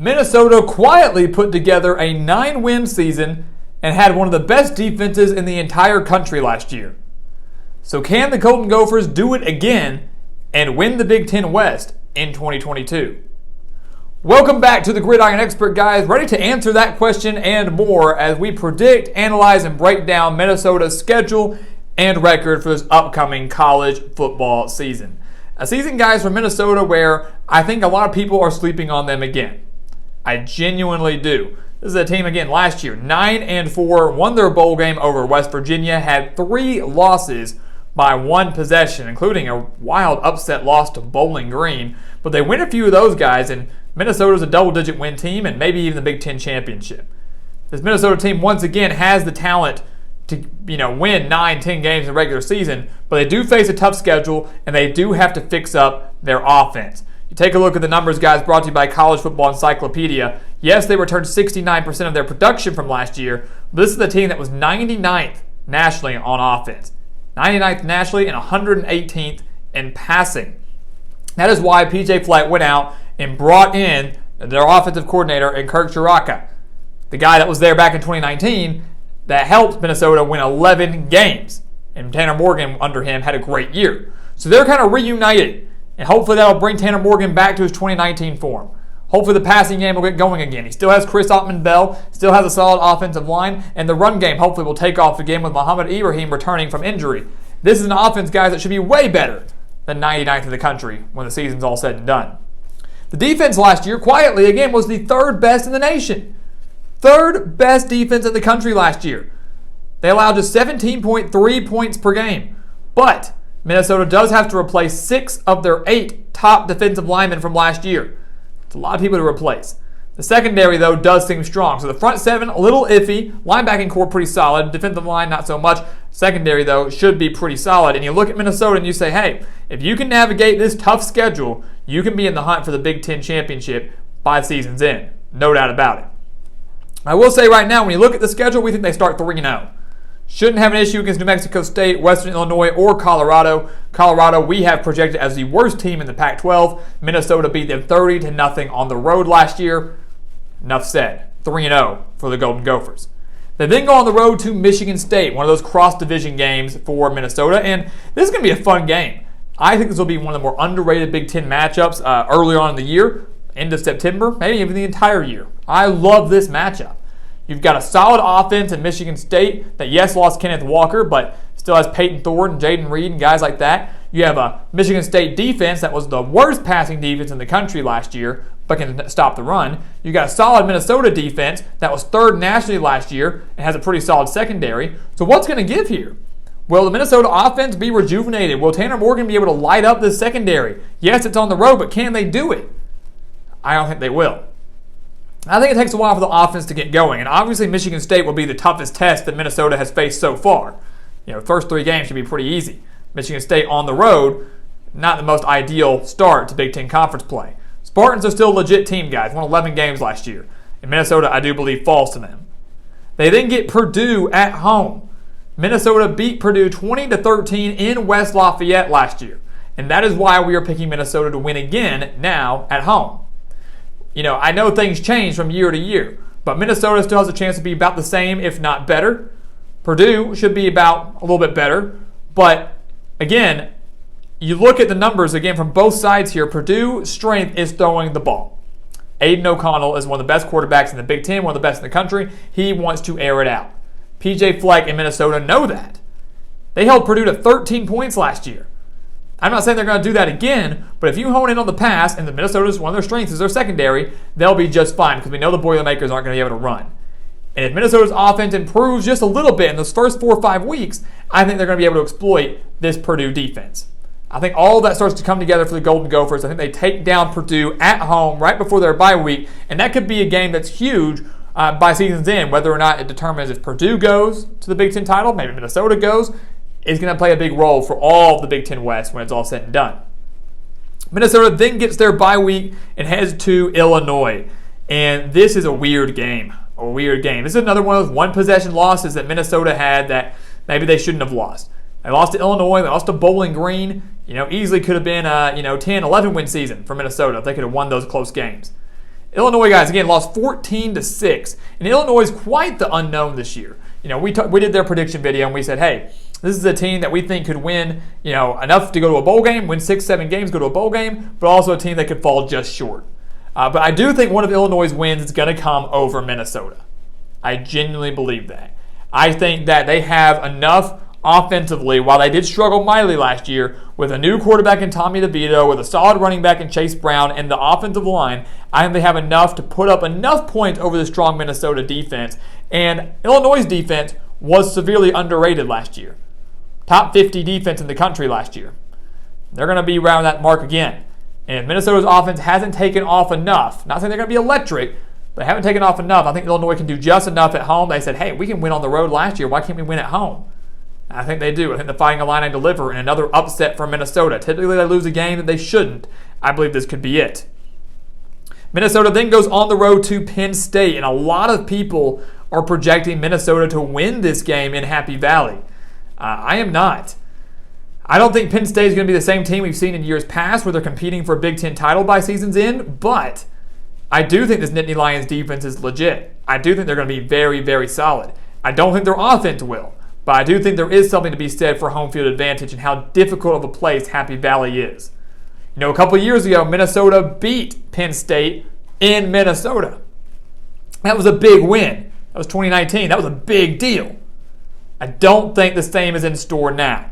Minnesota quietly put together a 9-win season and had one of the best defenses in the entire country last year. So can the Golden Gophers do it again and win the Big Ten West in 2022? Welcome back to the Gridiron Expert, guys. Ready to answer that question and more as we predict, analyze, and break down Minnesota's schedule and record for this upcoming college football season. A season, guys, for Minnesota where I think a lot of people are sleeping on them again. I genuinely do. This is a team, again, last year, 9-4, won their bowl game over West Virginia, had 3 losses by 1 possession, including a wild upset loss to Bowling Green. But they win a few of those guys, and Minnesota's a double-digit win team and maybe even the Big Ten championship. This Minnesota team, once again, has the talent to win 9-10 games in the regular season, but they do face a tough schedule, and they do have to fix up their offense. You take a look at the numbers, guys, brought to you by College Football Encyclopedia. Yes, they returned 69% of their production from last year, but this is the team that was 99th nationally on offense. 99th nationally and 118th in passing. That is why P.J. Fleck went out and brought in their offensive coordinator in Kirk Ciarrocca, the guy that was there back in 2019 that helped Minnesota win 11 games. And Tanner Morgan under him had a great year. So they're kind of reunited. And hopefully that'll bring Tanner Morgan back to his 2019 form. Hopefully the passing game will get going again. He still has Chris Ottman-Bell, still has a solid offensive line, and the run game hopefully will take off again with Muhammad Ibrahim returning from injury. This is an offense, guys, that should be way better than 99th in the country when the season's all said and done. The defense last year, quietly, again, was the 3rd best in the nation. 3rd best defense in the country last year. They allowed just 17.3 points per game. But Minnesota does have to replace 6 of their 8 top defensive linemen from last year. It's a lot of people to replace. The secondary, though, does seem strong. So the front 7, a little iffy. Linebacking core, pretty solid. Defensive line, not so much. Secondary, though, should be pretty solid. And you look at Minnesota and you say, hey, if you can navigate this tough schedule, you can be in the hunt for the Big Ten championship by the season's end. No doubt about it. I will say right now, when you look at the schedule, we think they start 3-0. Shouldn't have an issue against New Mexico State, Western Illinois, or Colorado. Colorado, we have projected as the worst team in the Pac-12. Minnesota beat them 30-0 on the road last year. Enough said. 3-0 for the Golden Gophers. They then go on the road to Michigan State, one of those cross-division games for Minnesota, and this is going to be a fun game. I think this will be one of the more underrated Big Ten matchups early on in the year, end of September, maybe even the entire year. I love this matchup. You've got a solid offense in Michigan State that, yes, lost Kenneth Walker, but still has Peyton Thornton, Jaden Reed, and guys like that. You have a Michigan State defense that was the worst passing defense in the country last year, but can stop the run. You got a solid Minnesota defense that was 3rd nationally last year and has a pretty solid secondary. So what's going to give here? Will the Minnesota offense be rejuvenated? Will Tanner Morgan be able to light up this secondary? Yes, it's on the road, but can they do it? I don't think they will. I think it takes a while for the offense to get going, and obviously Michigan State will be the toughest test that Minnesota has faced so far. First 3 games should be pretty easy. Michigan State on the road, not the most ideal start to Big Ten Conference play. Spartans are still a legit team, guys. Won 11 games last year. And Minnesota, I do believe, falls to them. They then get Purdue at home. Minnesota beat Purdue 20-13 in West Lafayette last year. And that is why we are picking Minnesota to win again now at home. I know things change from year to year, but Minnesota still has a chance to be about the same, if not better. Purdue should be about a little bit better. But, again, you look at the numbers, again, from both sides here. Purdue's strength is throwing the ball. Aiden O'Connell is one of the best quarterbacks in the Big Ten, one of the best in the country. He wants to air it out. P.J. Fleck and Minnesota know that. They held Purdue to 13 points last year. I'm not saying they're going to do that again, but if you hone in on the pass, and the Minnesota's one of their strengths is their secondary, they'll be just fine because we know the Boilermakers aren't going to be able to run. And if Minnesota's offense improves just a little bit in those first 4 or 5 weeks, I think they're going to be able to exploit this Purdue defense. I think all of that starts to come together for the Golden Gophers. I think they take down Purdue at home right before their bye week, and that could be a game that's huge by season's end, whether or not it determines if Purdue goes to the Big Ten title, maybe Minnesota goes. Is going to play a big role for all of the Big Ten West when it's all said and done. Minnesota then gets their bye week and heads to Illinois. And this is a weird game. This is another one of those one-possession losses that Minnesota had that maybe they shouldn't have lost. They lost to Illinois. They lost to Bowling Green. Easily could have been a 10, 11-win season for Minnesota if they could have won those close games. Illinois, guys, again, lost 14-6. And Illinois is quite the unknown this year. We did their prediction video, and we said, hey, this is a team that we think could win, enough to go to a bowl game, win 6-7 games, go to a bowl game, but also a team that could fall just short. But I do think one of Illinois' wins is going to come over Minnesota. I genuinely believe that. I think that they have enough offensively, while they did struggle mightily last year, with a new quarterback in Tommy DeVito, with a solid running back in Chase Brown, and the offensive line, I think they have enough to put up enough points over the strong Minnesota defense. And Illinois' defense was severely underrated last year. Top 50 defense in the country last year. They're going to be around that mark again. And Minnesota's offense hasn't taken off enough. Not saying they're going to be electric, but they haven't taken off enough. I think Illinois can do just enough at home. They said, hey, we can win on the road last year. Why can't we win at home? I think they do. I think the Fighting Illini deliver in another upset for Minnesota. Typically, they lose a game that they shouldn't. I believe this could be it. Minnesota then goes on the road to Penn State, and a lot of people are projecting Minnesota to win this game in Happy Valley. I am not. I don't think Penn State is going to be the same team we've seen in years past where they're competing for a Big Ten title by season's end, but I do think this Nittany Lions defense is legit. I do think they're going to be very, very solid. I don't think their offense will, but I do think there is something to be said for home field advantage and how difficult of a place Happy Valley is. A couple years ago, Minnesota beat Penn State in Minnesota. That was a big win. That was 2019. That was a big deal. I don't think the same is in store now.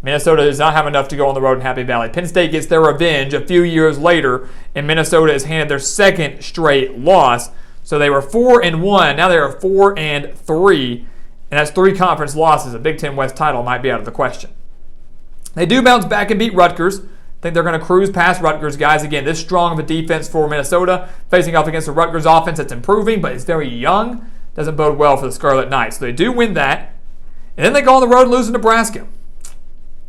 Minnesota does not have enough to go on the road in Happy Valley. Penn State gets their revenge a few years later, and Minnesota is handed their second straight loss. So they were 4-1. Now they are 4-3, and that's 3 conference losses. A Big Ten West title might be out of the question. They do bounce back and beat Rutgers. I think they're going to cruise past Rutgers, guys. Again, this strong of a defense for Minnesota, facing off against a Rutgers offense that's improving, but it's very young. Doesn't bode well for the Scarlet Knights. So they do win that. And then they go on the road and lose to Nebraska.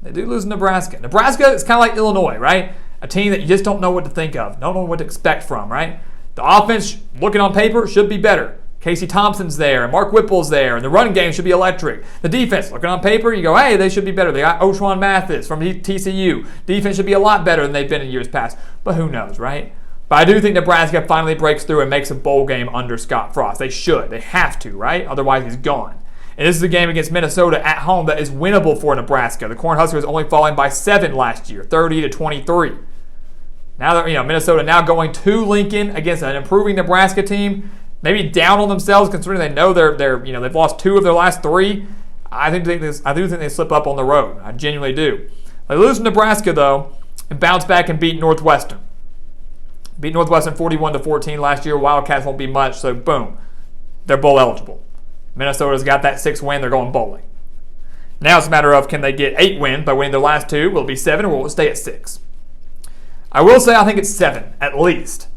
They do lose to Nebraska. Nebraska is kind of like Illinois, right? A team that you just don't know what to think of, don't know what to expect from, right? The offense, looking on paper, should be better. Casey Thompson's there, and Mark Whipple's there, and the running game should be electric. The defense, looking on paper, you go, hey, they should be better. They got Oshwan Mathis from TCU. Defense should be a lot better than they've been in years past. But who knows, right? But I do think Nebraska finally breaks through and makes a bowl game under Scott Frost. They should. They have to, right? Otherwise, he's gone. And this is a game against Minnesota at home that is winnable for Nebraska. The Cornhuskers only falling by 7 last year, 30-23. Now that Minnesota now going to Lincoln against an improving Nebraska team, maybe down on themselves considering they know they've lost 2 of their last 3. I do think they slip up on the road. I genuinely do. They lose to Nebraska though, and bounce back and beat Northwestern. Beat Northwestern 41-14 last year. Wildcats won't be much, so boom, they're bowl eligible. Minnesota's got that 6th win. They're going bowling. Now it's a matter of, can they get 8 wins by winning their last 2? Will it be 7 or will it stay at 6? I will say I think it's 7 at least,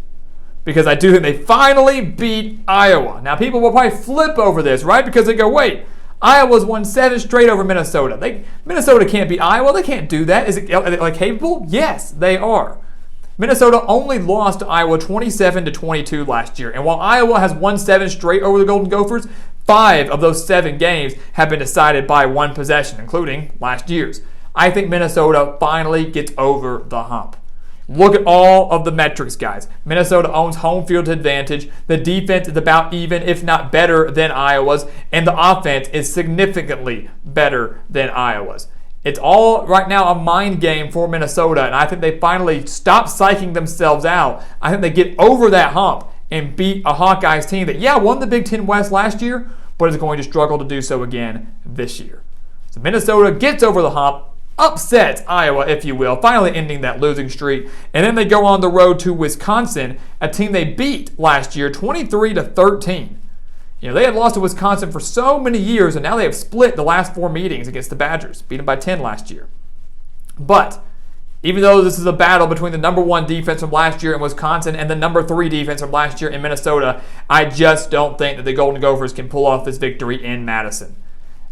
because I do think they finally beat Iowa. Now people will probably flip over this, right? Because they go, wait, Iowa's won 7 straight over Minnesota. Minnesota can't beat Iowa. They can't do that. Are they capable? Yes, they are. Minnesota only lost to Iowa 27-22 last year. And while Iowa has won 7 straight over the Golden Gophers, 5 of those 7 games have been decided by 1 possession, including last year's. I think Minnesota finally gets over the hump. Look at all of the metrics, guys. Minnesota owns home field advantage. The defense is about even, if not better, than Iowa's. And the offense is significantly better than Iowa's. It's all right now a mind game for Minnesota, and I think they finally stop psyching themselves out. I think they get over that hump and beat a Hawkeyes team that, won the Big Ten West last year, but is going to struggle to do so again this year. So Minnesota gets over the hump, upsets Iowa, if you will, finally ending that losing streak, and then they go on the road to Wisconsin, a team they beat last year 23-13. They had lost to Wisconsin for so many years, and now they have split the last 4 meetings against the Badgers, beat them by 10 last year. But even though this is a battle between the number 1 defense from last year in Wisconsin and the number 3 defense from last year in Minnesota, I just don't think that the Golden Gophers can pull off this victory in Madison.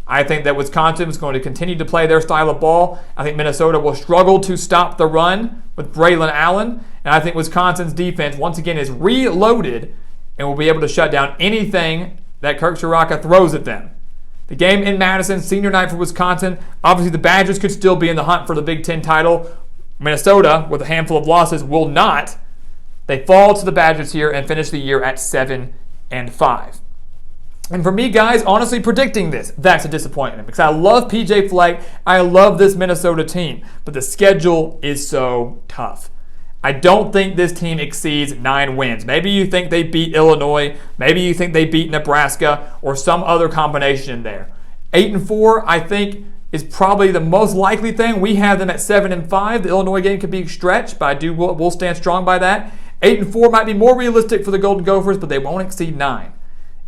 I think that Wisconsin is going to continue to play their style of ball. I think Minnesota will struggle to stop the run with Braylon Allen, and I think Wisconsin's defense, once again, is reloaded and will be able to shut down anything that Kirk Ciarrocca throws at them. The game in Madison, senior night for Wisconsin. Obviously, the Badgers could still be in the hunt for the Big Ten title. Minnesota, with a handful of losses, will not. They fall to the Badgers here and finish the year at 7-5. And for me, guys, honestly predicting this, that's a disappointment because I love PJ Fleck. I love this Minnesota team, but the schedule is so tough. I don't think this team exceeds 9 wins. Maybe you think they beat Illinois. Maybe you think they beat Nebraska or some other combination in there. 8-4, I think, is probably the most likely thing. We have them at 7-5. The Illinois game could be stretched, but we'll stand strong by that. 8-4 might be more realistic for the Golden Gophers, but they won't exceed 9.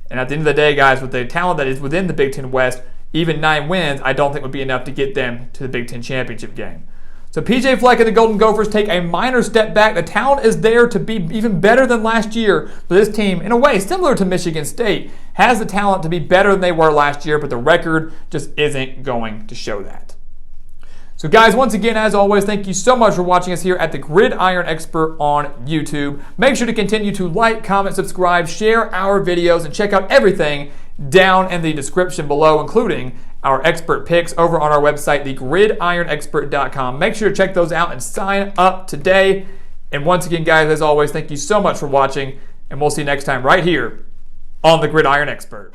And at the end of the day, guys, with the talent that is within the Big Ten West, even 9 wins, I don't think would be enough to get them to the Big Ten championship game. So PJ Fleck and the Golden Gophers take a minor step back. The talent is there to be even better than last year. But this team, in a way, similar to Michigan State, has the talent to be better than they were last year, but the record just isn't going to show that. So guys, once again, as always, thank you so much for watching us here at the Gridiron Expert on YouTube. Make sure to continue to like, comment, subscribe, share our videos, and check out everything down in the description below, including our expert picks over on our website, thegridironexpert.com. Make sure to check those out and sign up today. And once again, guys, as always, thank you so much for watching, and we'll see you next time right here on the Gridiron Expert.